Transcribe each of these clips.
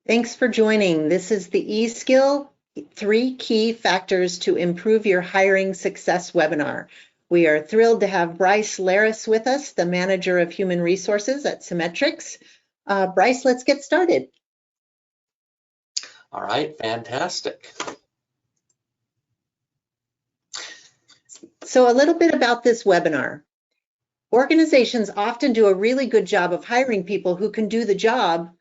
Thanks for joining. This is the eSkill 3 Key Factors to Improve Your Hiring Success webinar. We are thrilled to have Brice Laris with us, the Manager of Human Resources at Cimetrix. Brice, let's get started. All right, fantastic. So a little bit about this webinar. Organizations often do a really good job of hiring people who can do the job,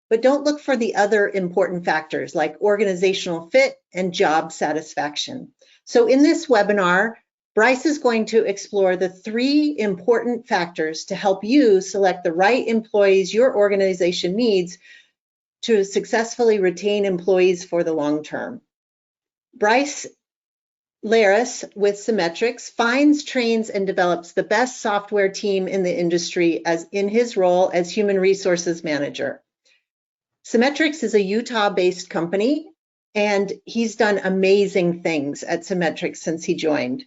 but don't look for the other important factors like organizational fit and job satisfaction. So in this webinar, Brice is going to explore the 3 important factors to help you select the right employees your organization needs to successfully retain employees for the long term. Brice Laris with Cimetrix finds, trains, and develops the best software team in the industry as in his role as Human Resources Manager. Cimetrix is a Utah-based company, and he's done amazing things at Cimetrix since he joined.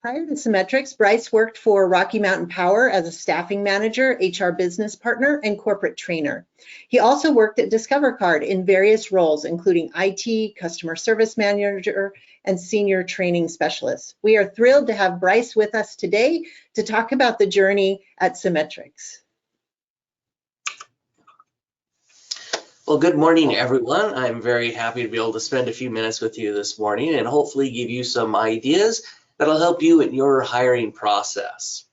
Prior to Cimetrix, Brice worked for Rocky Mountain Power as a staffing manager, HR business partner, and corporate trainer. He also worked at Discover Card in various roles, including IT, customer service manager, and senior training specialist. We are thrilled to have Brice with us today to talk about the journey at Cimetrix. Well, good morning, everyone. I'm very happy to be able to spend a few minutes with you this morning and hopefully give you some ideas that'll help you in your hiring process.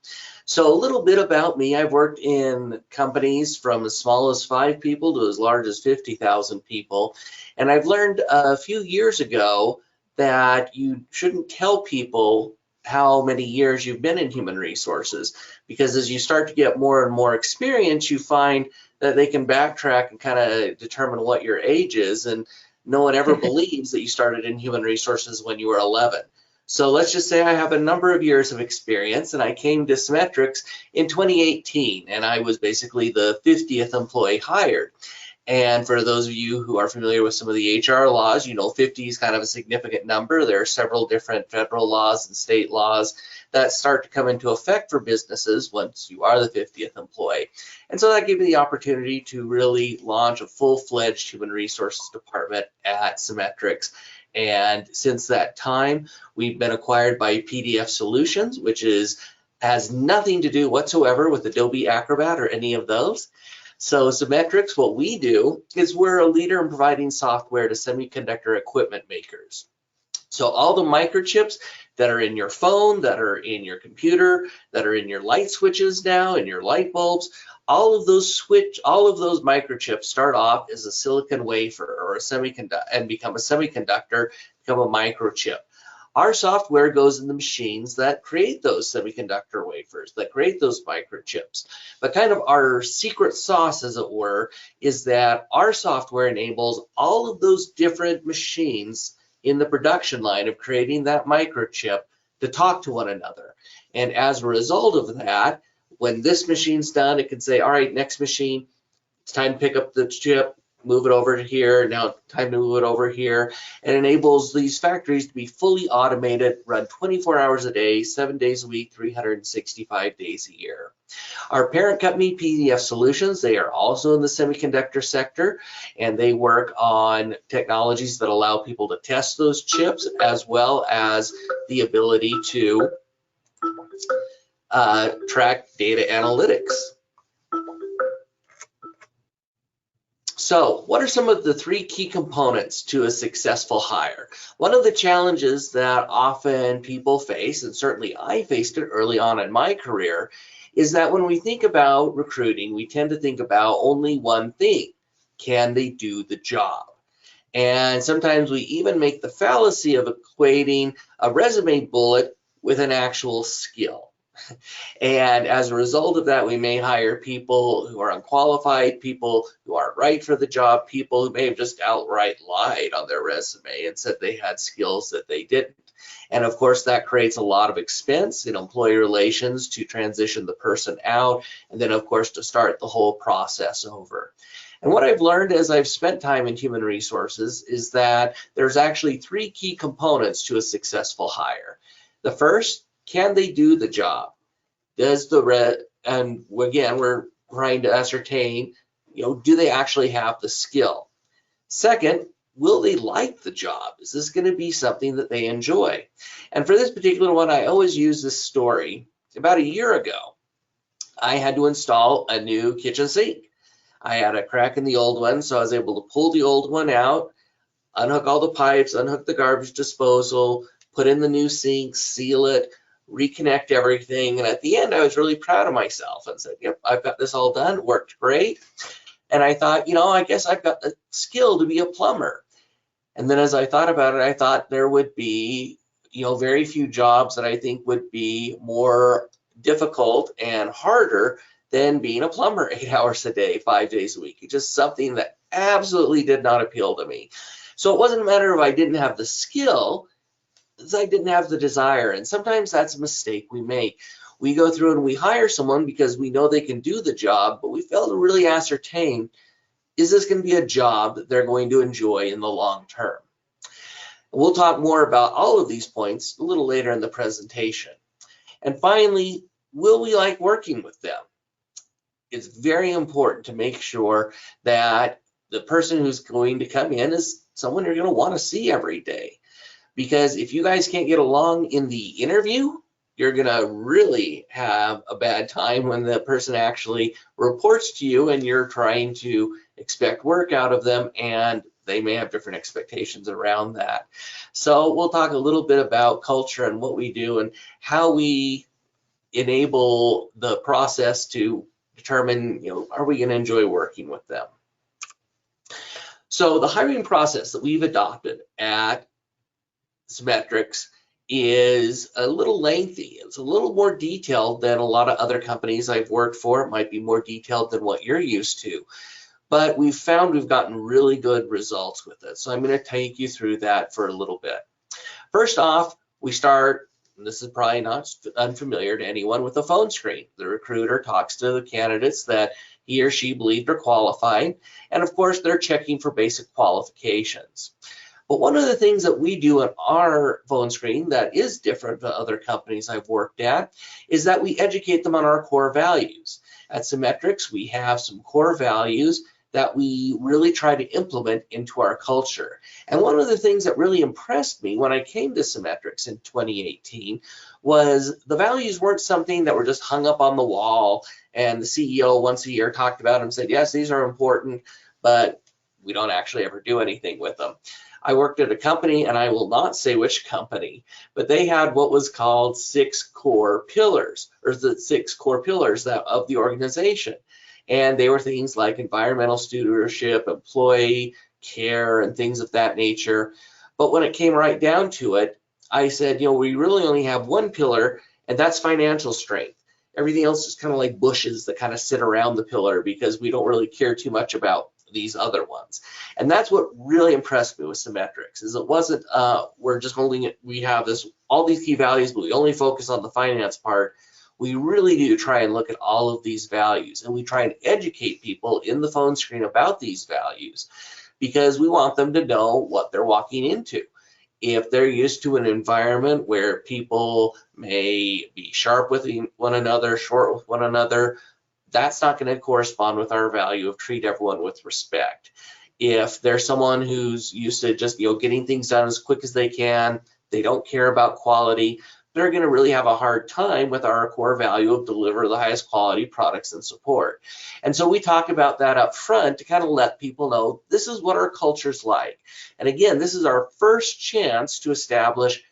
So a little bit about me. I've worked in companies from as small as 5 people to as large as 50,000 people. And I've learned a few years ago that you shouldn't tell people how many years you've been in human resources, because as you start to get more and more experience, you find that they can backtrack and kind of determine what your age is, and no one ever believes that you started in human resources when you were 11. So let's just say I have a number of years of experience, and I came to Cimetrix in 2018, and I was basically the 50th employee hired. And for those of you who are familiar with some of the HR laws, you know 50 is kind of a significant number. There are several different federal laws and state laws that start to come into effect for businesses once you are the 50th employee. And so that gave me the opportunity to really launch a full-fledged human resources department at Cimetrix. And since that time, we've been acquired by PDF Solutions, which has nothing to do whatsoever with Adobe Acrobat or any of those. So Cimetrix, what we do is we're a leader in providing software to semiconductor equipment makers. So all the microchips that are in your phone, that are in your computer, that are in your light switches now, in your light bulbs, all of those microchips start off as a silicon wafer or a semiconductor and become a semiconductor, become a microchip. Our software goes in the machines that create those semiconductor wafers, that create those microchips. But kind of our secret sauce, as it were, is that our software enables all of those different machines in the production line of creating that microchip to talk to one another. And as a result of that, when this machine's done, it can say, all right, next machine, it's time to pick up the chip, move it over to here, now time to move it over here, and enables these factories to be fully automated, run 24 hours a day, 7 days a week, 365 days a year. Our parent company, PDF Solutions, they are also in the semiconductor sector, and they work on technologies that allow people to test those chips, as well as the ability to track data analytics. So what are some of the 3 key components to a successful hire? One of the challenges that often people face, and certainly I faced it early on in my career, is that when we think about recruiting, we tend to think about only one thing: can they do the job? And sometimes we even make the fallacy of equating a resume bullet with an actual skill. And as a result of that, we may hire people who are unqualified, people who aren't right for the job, people who may have just outright lied on their resume and said they had skills that they didn't. And of course, that creates a lot of expense in employee relations to transition the person out, and then of course to start the whole process over. And what I've learned as I've spent time in human resources is that there's actually 3 key components to a successful hire. The first, can they do the job? And again, we're trying to ascertain, do they actually have the skill? Second, will they like the job? Is this going to be something that they enjoy? And for this particular one, I always use this story. About a year ago, I had to install a new kitchen sink. I had a crack in the old one, so I was able to pull the old one out, unhook all the pipes, unhook the garbage disposal, put in the new sink, seal it, reconnect everything. And at the end, I was really proud of myself and said, yep, I've got this all done, worked great. And I thought, I guess I've got the skill to be a plumber. And then as I thought about it, I thought there would be, very few jobs that I think would be more difficult and harder than being a plumber 8 hours a day, 5 days a week. It's just something that absolutely did not appeal to me. So it wasn't a matter of I didn't have the skill, it's I didn't have the desire. And sometimes that's a mistake we make. We go through and we hire someone because we know they can do the job, but we fail to really ascertain, is this going to be a job that they're going to enjoy in the long term? We'll talk more about all of these points a little later in the presentation. And finally, will we like working with them? It's very important to make sure that the person who's going to come in is someone you're going to want to see every day. Because if you guys can't get along in the interview, you're going to really have a bad time when the person actually reports to you and you're trying to expect work out of them, and they may have different expectations around that. So we'll talk a little bit about culture and what we do and how we enable the process to determine, are we going to enjoy working with them? So the hiring process that we've adopted at Cimetrix is a little lengthy. It's a little more detailed than a lot of other companies I've worked for. It might be more detailed than what you're used to, but we've found we've gotten really good results with it. So I'm going to take you through that for a little bit. First off, we start, and this is probably not unfamiliar to anyone, with a phone screen. The recruiter talks to the candidates that he or she believed are qualified, and of course they're checking for basic qualifications. But one of the things that we do on our phone screen that is different than other companies I've worked at is that we educate them on our core values. At Cimetrix, we have some core values that we really try to implement into our culture. And one of the things that really impressed me when I came to Cimetrix in 2018 was the values weren't something that were just hung up on the wall and the CEO once a year talked about them and said, yes, these are important, but we don't actually ever do anything with them. I worked at a company, and I will not say which company, but they had what was called 6 core pillars, or the 6 core pillars of the organization. And they were things like environmental stewardship, employee care, and things of that nature. But when it came right down to it, I said, we really only have one pillar, and that's financial strength. Everything else is kind of like bushes that kind of sit around the pillar because we don't really care too much about these other ones. And that's what really impressed me with Cimetrix, is it wasn't we're just holding it, we have all these key values, but we only focus on the finance part. We really do try and look at all of these values, and we try and educate people in the phone screen about these values because we want them to know what they're walking into. If they're used to an environment where people may be sharp with one another, short with one another, that's not going to correspond with our value of treat everyone with respect. If there's someone who's used to just getting things done as quick as they can, they don't care about quality, they're going to really have a hard time with our core value of deliver the highest quality products and support. And so we talk about that up front to kind of let people know this is what our culture's like. And again, this is our first chance to establish,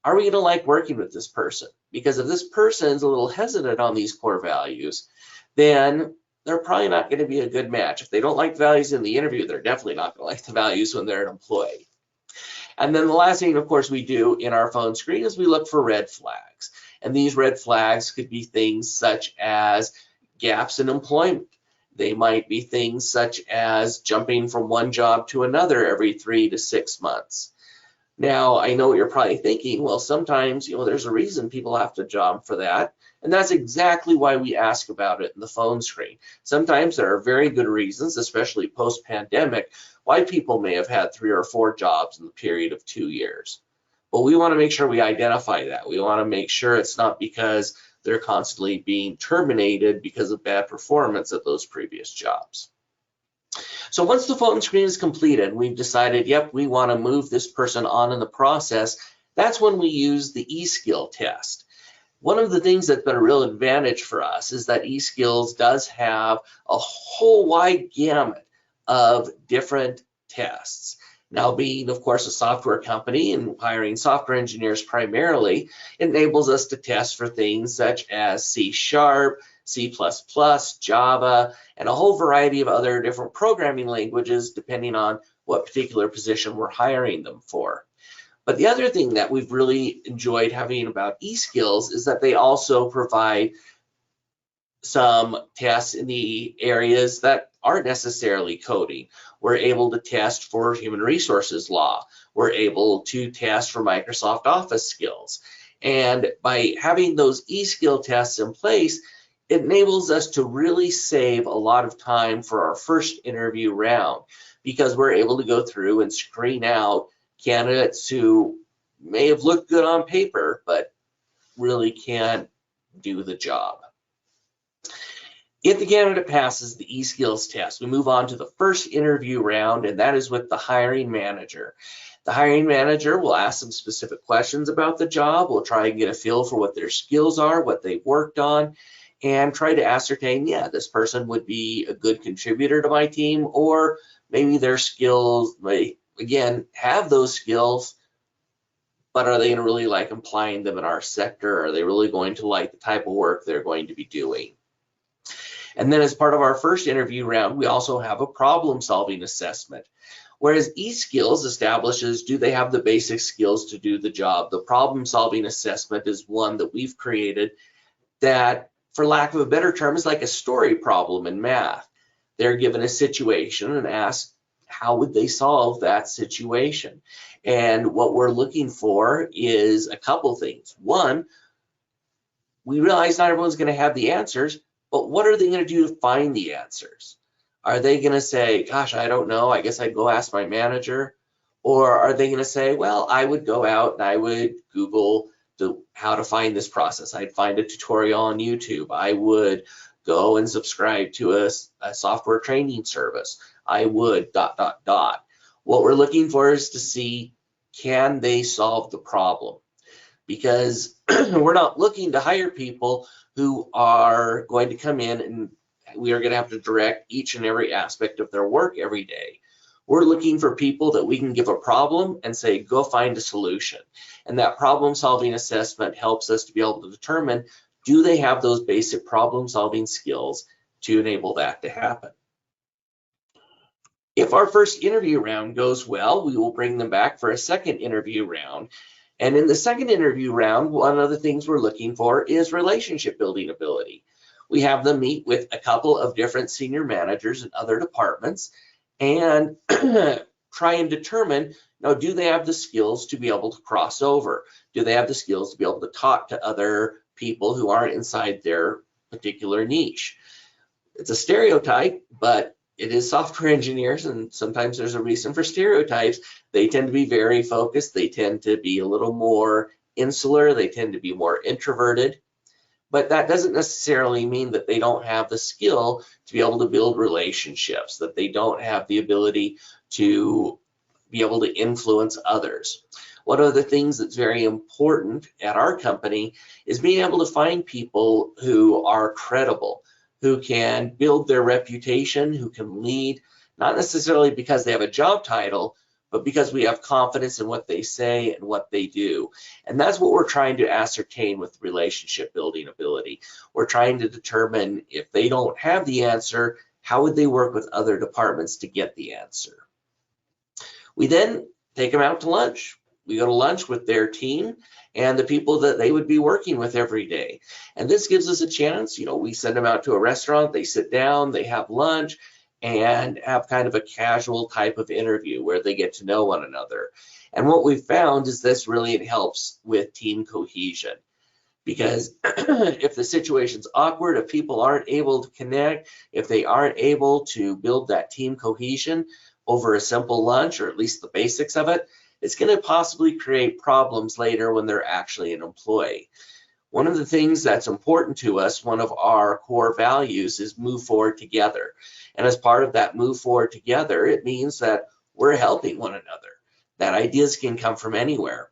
are we going to like working with this person? Because if this person's a little hesitant on these core values, then they're probably not going to be a good match. If they don't like the values in the interview, they're definitely not going to like the values when they're an employee. And then the last thing, of course, we do in our phone screen is we look for red flags. And these red flags could be things such as gaps in employment. They might be things such as jumping from one job to another every 3 to 6 months. Now, I know what you're probably thinking, well, sometimes, there's a reason people have to jump for that. And that's exactly why we ask about it in the phone screen. Sometimes there are very good reasons, especially post-pandemic, why people may have had 3 or 4 jobs in the period of 2 years. But we want to make sure we identify that. We want to make sure it's not because they're constantly being terminated because of bad performance at those previous jobs. So once the phone screen is completed, we've decided, yep, we want to move this person on in the process. That's when we use the eSkill test. One of the things that's been a real advantage for us is that eSkills does have a whole wide gamut of different tests. Now, being, of course, a software company and hiring software engineers primarily, enables us to test for things such as C#, C++, Java, and a whole variety of other different programming languages depending on what particular position we're hiring them for. But the other thing that we've really enjoyed having about eSkills is that they also provide some tests in the areas that aren't necessarily coding. We're able to test for human resources law. We're able to test for Microsoft Office skills. And by having those eSkill tests in place, it enables us to really save a lot of time for our first interview round, because we're able to go through and screen out candidates who may have looked good on paper, but really can't do the job. If the candidate passes the eSkills test, we move on to the first interview round, and that is with the hiring manager. The hiring manager will ask some specific questions about the job. We'll try and get a feel for what their skills are, what they've worked on, and try to ascertain, yeah, this person would be a good contributor to my team, or maybe their skills, they, again, have those skills, but are they going to really like applying them in our sector? Are they really going to like the type of work they're going to be doing? And then as part of our first interview round, we also have a problem-solving assessment. Whereas eSkills establishes, do they have the basic skills to do the job? The problem-solving assessment is one that we've created that, for lack of a better term, is like a story problem in math. They're given a situation and asked, how would they solve that situation? And what we're looking for is a couple things. One, we realize not everyone's going to have the answers, but what are they going to do to find the answers? Are they going to say, gosh, I don't know, I guess I'd go ask my manager? Or are they going to say, well, I would go out and I would Google how to find this process. I'd find a tutorial on YouTube. I would go and subscribe to a software training service. I would ... What we're looking for is to see, can they solve the problem? Because we're not looking to hire people who are going to come in and we are going to have to direct each and every aspect of their work every day. We're looking for people that we can give a problem and say, go find a solution. And that problem-solving assessment helps us to be able to determine, do they have those basic problem-solving skills to enable that to happen? If our first interview round goes well, we will bring them back for a second interview round. And in the second interview round, one of the things we're looking for is relationship building ability. We have them meet with a couple of different senior managers in other departments and try and determine, now, do they have the skills to be able to cross over? Do they have the skills to be able to talk to other people who aren't inside their particular niche? It's a stereotype, but it is software engineers, and sometimes there's a reason for stereotypes. They tend to be very focused. They tend to be a little more insular. They tend to be more introverted. But that doesn't necessarily mean that they don't have the skill to be able to build relationships, that they don't have the ability to be able to influence others. One of the things that's very important at our company is being able to find people who are credible, who can build their reputation, who can lead, not necessarily because they have a job title, but because we have confidence in what they say and what they do. And that's what we're trying to ascertain with relationship building ability. We're trying to determine, if they don't have the answer, how would they work with other departments to get the answer? We then take them out to lunch. We go to lunch with their team and the people that they would be working with every day. And this gives us a chance, we send them out to a restaurant, they sit down, they have lunch, and have kind of a casual type of interview where they get to know one another. And what we've found is this really helps with team cohesion. Because if the situation's awkward, if people aren't able to connect, if they aren't able to build that team cohesion over a simple lunch, or at least the basics of it, it's going to possibly create problems later when they're actually an employee. One of the things that's important to us, one of our core values, is move forward together. And as part of that move forward together, it means that we're helping one another, that ideas can come from anywhere.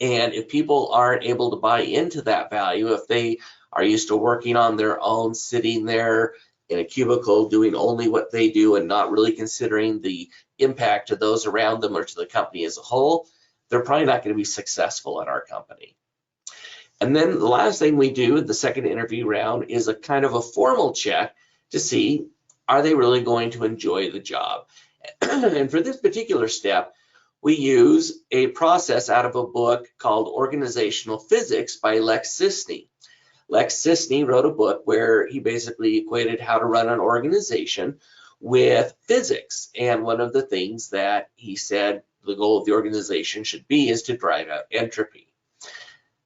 And if people aren't able to buy into that value, if they are used to working on their own, sitting there in a cubicle doing only what they do and not really considering the impact to those around them or to the company as a whole, they're probably not going to be successful at our company. And then the last thing we do, the second interview round, is a kind of a formal check to see, are they really going to enjoy the job? And for this particular step, we use a process out of a book called Organizational Physics by Lex Sisney. Lex Sisney wrote a book where he basically equated how to run an organization with physics. And one of the things that he said the goal of the organization should be is to drive out entropy.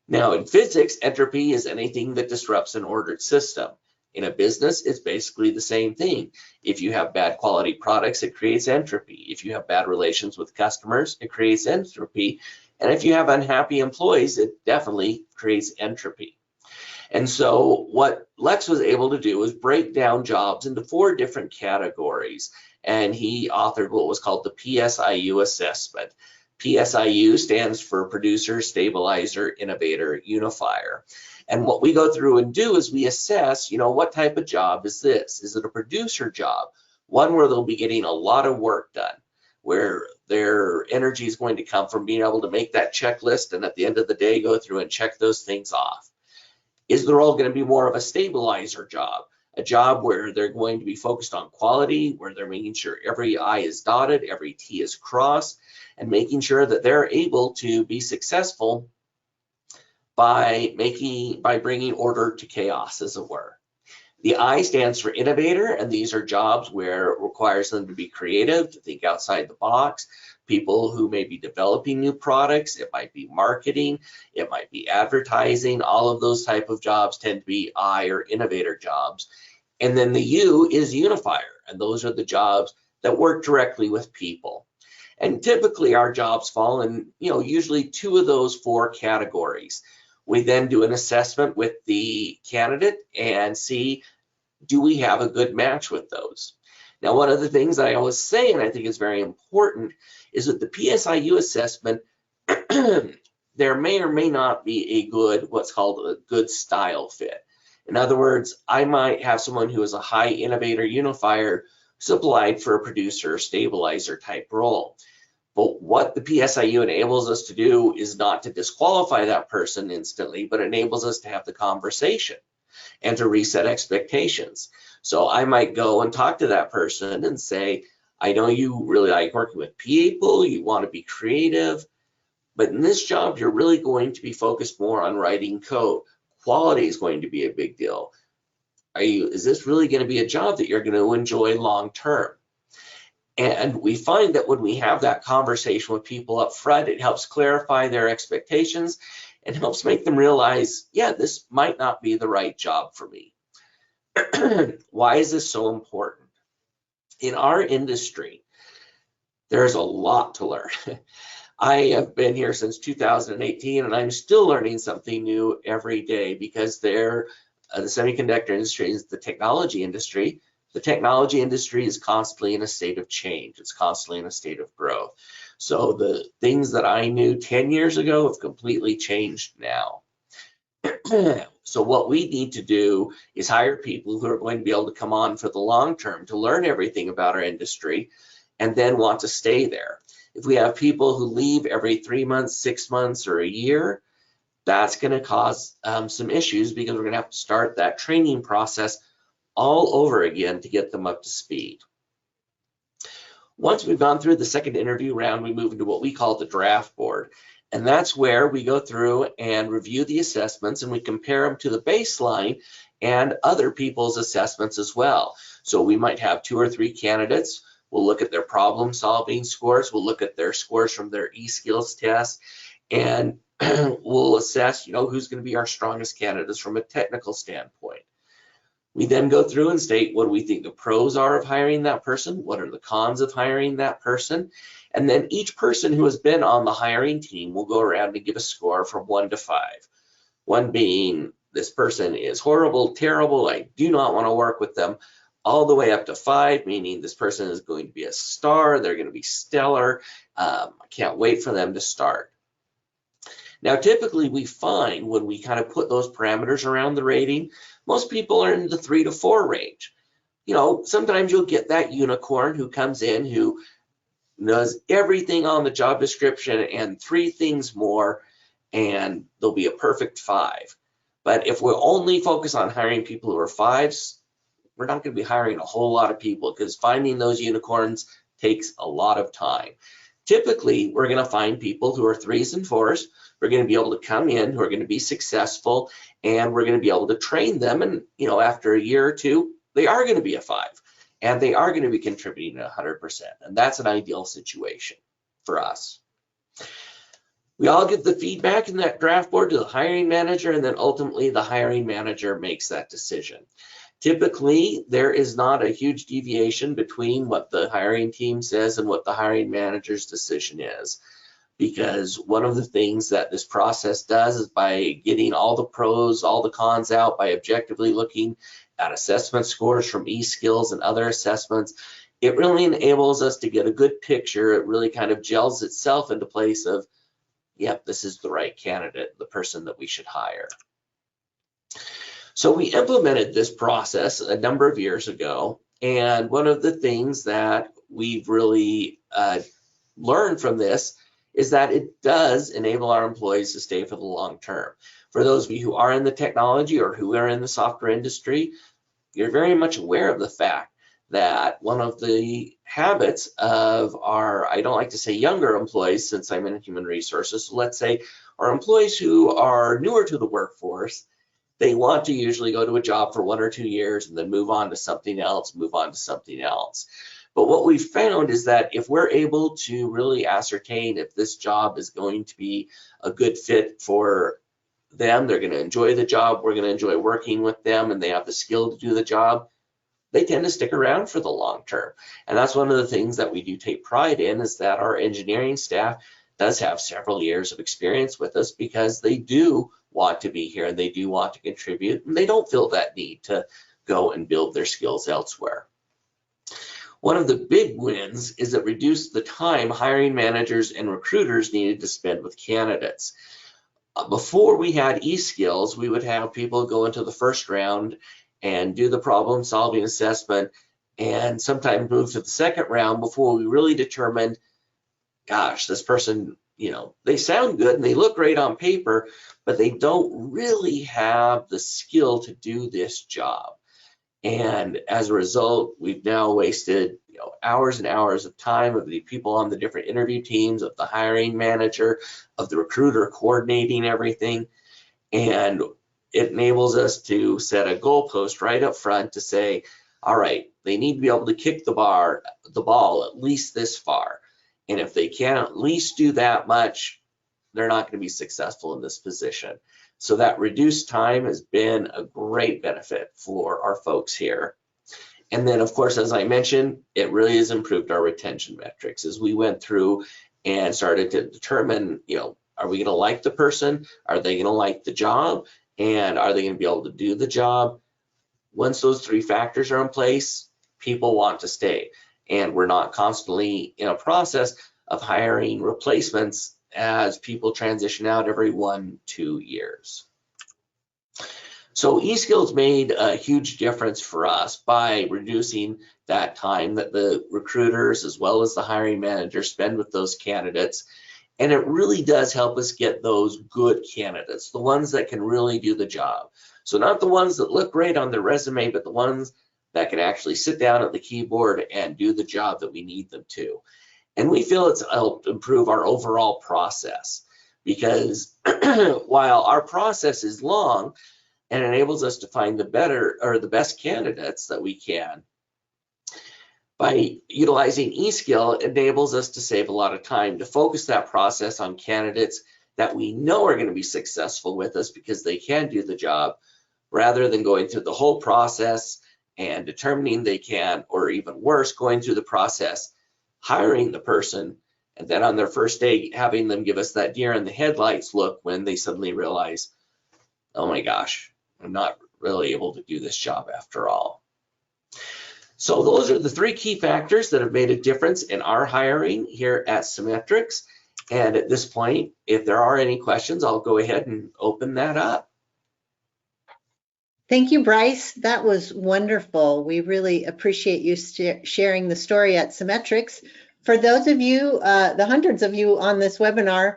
Now, in physics, entropy is anything that disrupts an ordered system. In a business, it's basically the same thing. If you have bad quality products, it creates entropy. If you have bad relations with customers, it creates entropy. And if you have unhappy employees, it definitely creates entropy. And so what Lex was able to do was break down jobs into 4 different categories. And he authored what was called the PSIU assessment. PSIU stands for Producer, Stabilizer, Innovator, Unifier. And what we go through and do is we assess, what type of job is this? Is it a producer job? One where they'll be getting a lot of work done, where their energy is going to come from being able to make that checklist and at the end of the day go through and check those things off. Is the role going to be more of a stabilizer job? A job where they're going to be focused on quality, where they're making sure every I is dotted, every T is crossed, and making sure that they're able to be successful by bringing order to chaos, as it were. The I stands for innovator, and these are jobs where it requires them to be creative, to think outside the box, people who may be developing new products. It might be marketing, it might be advertising. All of those type of jobs tend to be I or innovator jobs. And then the U is unifier, and those are the jobs that work directly with people. And typically our jobs fall in, usually 2 of those 4 categories. We then do an assessment with the candidate and see, do we have a good match with those? Now, one of the things I always say, and I think is very important, is that the PSIU assessment, there may or may not be a good, what's called a good style fit. In other words, I might have someone who is a high innovator unifier who's applied for a producer stabilizer type role. But what the PSIU enables us to do is not to disqualify that person instantly, but enables us to have the conversation and to reset expectations. So I might go and talk to that person and say, I know you really like working with people, you want to be creative, but in this job, you're really going to be focused more on writing code. Quality is going to be a big deal. Is this really going to be a job that you're going to enjoy long term? And we find that when we have that conversation with people up front, it helps clarify their expectations and helps make them realize, yeah, this might not be the right job for me. Why is this so important? In our industry, there's a lot to learn. I have been here since 2018, and I'm still learning something new every day because the semiconductor industry is the technology industry. The technology industry is constantly in a state of change. It's constantly in a state of growth. So the things that I knew 10 years ago have completely changed now. So what we need to do is hire people who are going to be able to come on for the long term to learn everything about our industry and then want to stay there. If we have people who leave every 3 months, 6 months, or a year, that's going to cause some issues because we're going to have to start that training process all over again to get them up to speed. Once we've gone through the second interview round, we move into what we call the draft board. And that's where we go through and review the assessments and we compare them to the baseline and other people's assessments as well. So we might have 2 or 3 candidates. We'll look at their problem solving scores. We'll look at their scores from their eSkills test. And we'll assess, who's going to be our strongest candidates from a technical standpoint. We then go through and state what do we think the pros are of hiring that person, what are the cons of hiring that person, and then each person who has been on the hiring team will go around and give a score from 1 to 5. 1 being this person is horrible, terrible, I do not want to work with them. all the way up to 5, meaning this person is going to be a star, they're going to be stellar. I can't wait for them to start. Now, typically we find when we kind of put those parameters around the rating, most people are in the 3 to 4 range. You know, sometimes you'll get that unicorn who comes in who does everything on the job description and 3 things more, and they'll be a perfect 5. But if we only focus on hiring people who are 5s, we're not going to be hiring a whole lot of people, because finding those unicorns takes a lot of time. Typically, we're going to find people who are 3s and 4s. We're going to be able to come in, who are going to be successful, and we're going to be able to train them. And, you know, after a year or 2, they are going to be a 5, and they are going to be contributing 100%. And that's an ideal situation for us. We all give the feedback in that draft board to the hiring manager, and then ultimately the hiring manager makes that decision. Typically, there is not a huge deviation between what the hiring team says and what the hiring manager's decision is, because one of the things that this process does is by getting all the pros, all the cons out, by objectively looking at assessment scores from eSkills and other assessments, it really enables us to get a good picture. It really kind of gels itself into place of, yep, this is the right candidate, the person that we should hire. So we implemented this process a number of years ago, and one of the things that we've really learned from this is that it does enable our employees to stay for the long term. For those of you who are in the technology or who are in the software industry, you're very much aware of the fact that one of the habits of our, I don't like to say younger employees since I'm in human resources, so let's say our employees who are newer to the workforce, they want to usually go to a job for 1 or 2 years and then move on to something else, move on to something else. But what we've found is that if we're able to really ascertain if this job is going to be a good fit for them, they're going to enjoy the job, we're going to enjoy working with them, and they have the skill to do the job, they tend to stick around for the long term. And that's one of the things that we do take pride in, is that our engineering staff does have several years of experience with us, because they do want to be here and they do want to contribute, and they don't feel that need to go and build their skills elsewhere. One of the big wins is it reduced the time hiring managers and recruiters needed to spend with candidates. Before we had eSkills, we would have people go into the first round and do the problem solving assessment, and sometimes move to the second round before we really determined, gosh, this person, you know, they sound good and they look great on paper, but they don't really have the skill to do this job. And as a result, we've now wasted, you know, hours and hours of time of the people on the different interview teams, of the hiring manager, of the recruiter coordinating everything. And it enables us to set a goalpost right up front to say, all right, they need to be able to kick the ball at least this far. And if they can't at least do that much, they're not going to be successful in this position. So that reduced time has been a great benefit for our folks here. And then, of course, as I mentioned, it really has improved our retention metrics as we went through and started to determine, you know, are we going to like the person? Are they going to like the job? And are they going to be able to do the job? Once those 3 factors are in place, people want to stay. And we're not constantly in a process of hiring replacements as people transition out every 1-2 years. So eSkills made a huge difference for us by reducing that time that the recruiters as well as the hiring managers spend with those candidates. And it really does help us get those good candidates, the ones that can really do the job. So not the ones that look great on their resume, but the ones that can actually sit down at the keyboard and do the job that we need them to. And we feel it's helped improve our overall process, because while our process is long and enables us to find the better or the best candidates that we can, by utilizing eSkill, it enables us to save a lot of time to focus that process on candidates that we know are going to be successful with us because they can do the job, rather than going through the whole process and determining they can, or even worse, going through the process, hiring the person, and then on their first day having them give us that deer in the headlights look when they suddenly realize, oh my gosh, I'm not really able to do this job after all. So those are the 3 key factors that have made a difference in our hiring here at Cimetrix. And at this point, if there are any questions, I'll go ahead and open that up. Thank you, Brice. That was wonderful. We really appreciate you sharing the story at Cimetrix. For those of you, the hundreds of you on this webinar,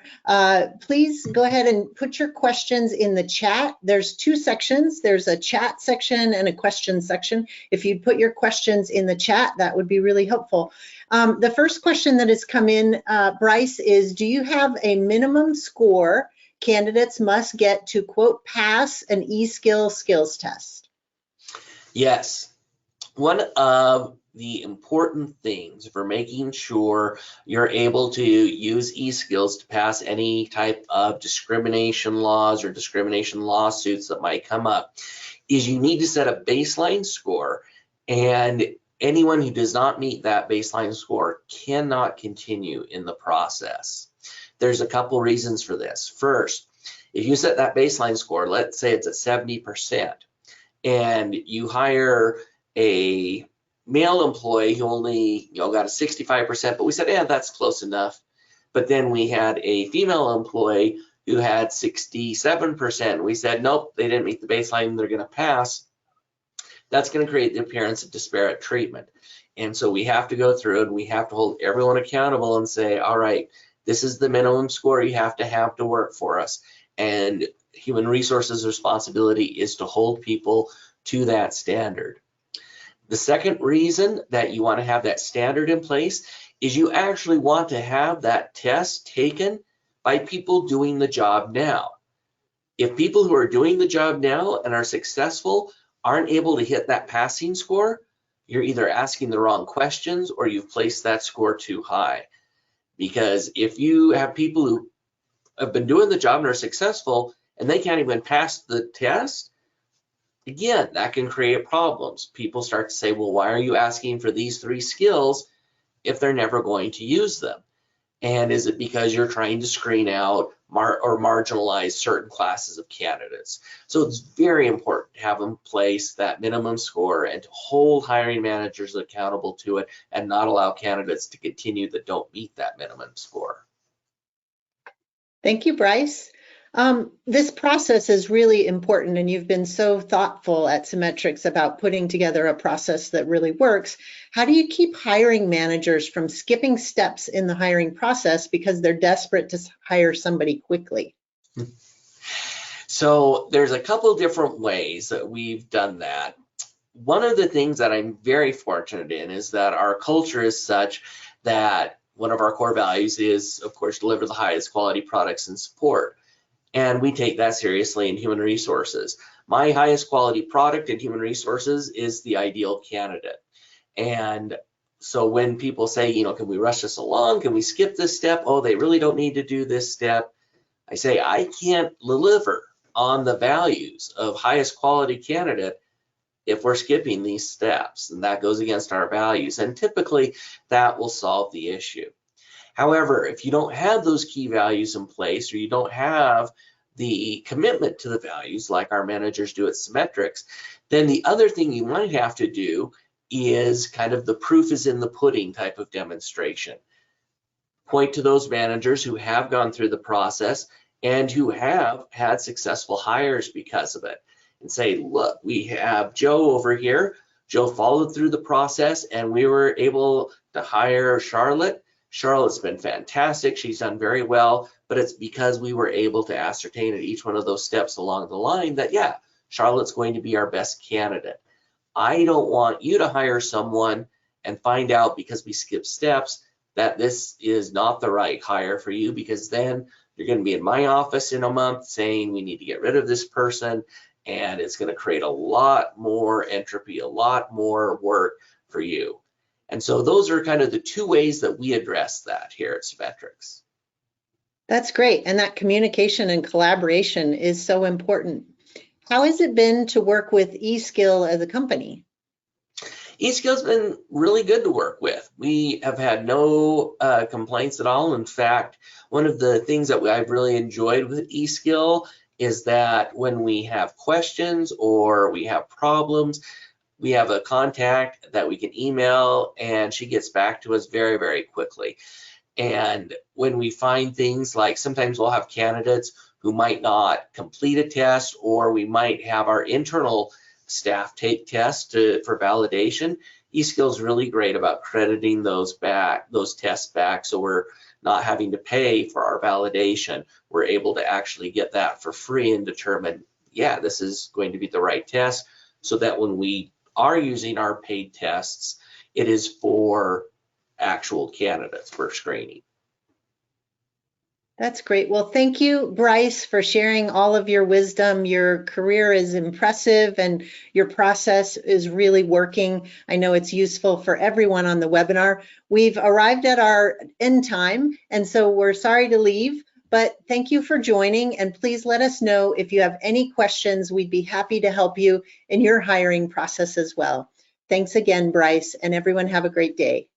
please go ahead and put your questions in the chat. There's 2 sections. There's a chat section and a question section. If you'd put your questions in the chat, that would be really helpful. The first question that has come in, Brice, is do you have a minimum score candidates must get to, quote, pass an eSkill skills test? Yes. One of the important things for making sure you're able to use eSkills to pass any type of discrimination laws or discrimination lawsuits that might come up is you need to set a baseline score, and anyone who does not meet that baseline score cannot continue in the process. There's a couple reasons for this. First, if you set that baseline score, let's say it's at 70%, and you hire a male employee who only got a 65%, but we said, yeah, that's close enough. But then we had a female employee who had 67%. We said, nope, they didn't meet the baseline, they're going to pass. That's going to create the appearance of disparate treatment. And so we have to go through and we have to hold everyone accountable and say, all right, this is the minimum score you have to work for us. And human resources responsibility is to hold people to that standard. The second reason that you want to have that standard in place is you actually want to have that test taken by people doing the job now. If people who are doing the job now and are successful aren't able to hit that passing score, you're either asking the wrong questions or you've placed that score too high. Because if you have people who have been doing the job and are successful and they can't even pass the test, again, that can create problems. People start to say, well, why are you asking for these 3 skills if they're never going to use them? And is it because you're trying to screen out or marginalize certain classes of candidates? So it's very important to have in place that minimum score and to hold hiring managers accountable to it and not allow candidates to continue that don't meet that minimum score. Thank you, Brice. This process is really important, and you've been so thoughtful at Cimetrix about putting together a process that really works. How do you keep hiring managers from skipping steps in the hiring process because they're desperate to hire somebody quickly? So there's a couple different ways that we've done that. One of the things that I'm very fortunate in is that our culture is such that one of our core values is, of course, deliver the highest quality products and support. And we take that seriously in human resources. My highest quality product in human resources is the ideal candidate. And so when people say, can we rush this along? Can we skip this step? Oh, they really don't need to do this step. I say, I can't deliver on the values of highest quality candidate if we're skipping these steps, and that goes against our values. And typically that will solve the issue. However, if you don't have those key values in place, or you don't have the commitment to the values like our managers do at Cimetrix, then the other thing you might have to do is kind of the proof is in the pudding type of demonstration. Point to those managers who have gone through the process and who have had successful hires because of it, and say, look, we have Joe over here. Joe followed through the process and we were able to hire Charlotte. Charlotte's been fantastic. She's done very well, but it's because we were able to ascertain at each one of those steps along the line that, yeah, Charlotte's going to be our best candidate. I don't want you to hire someone and find out because we skip steps that this is not the right hire for you, because then you're going to be in my office in a month saying we need to get rid of this person, and it's going to create a lot more entropy, a lot more work for you. And so those are kind of the 2 ways that we address that here at Cimetrix. That's great. And that communication and collaboration is so important. How has it been to work with eSkill as a company? eSkill's been really good to work with. We have had no complaints at all. In fact, one of the things that I've really enjoyed with eSkill is that when we have questions or we have problems, we have a contact that we can email, and she gets back to us very, very quickly. And when we find things like, sometimes we'll have candidates who might not complete a test, or we might have our internal staff take tests for validation, eSkill is really great about crediting those tests back, so we're not having to pay for our validation. We're able to actually get that for free and determine, yeah, this is going to be the right test, so that when we are using our paid tests, it is for actual candidates for screening. That's great. Well, thank you, Brice, for sharing all of your wisdom. Your career is impressive and your process is really working. I know it's useful for everyone on the webinar. We've arrived at our end time, and so we're sorry to leave, but thank you for joining, and please let us know if you have any questions. We'd be happy to help you in your hiring process as well. Thanks again, Brice, and everyone have a great day.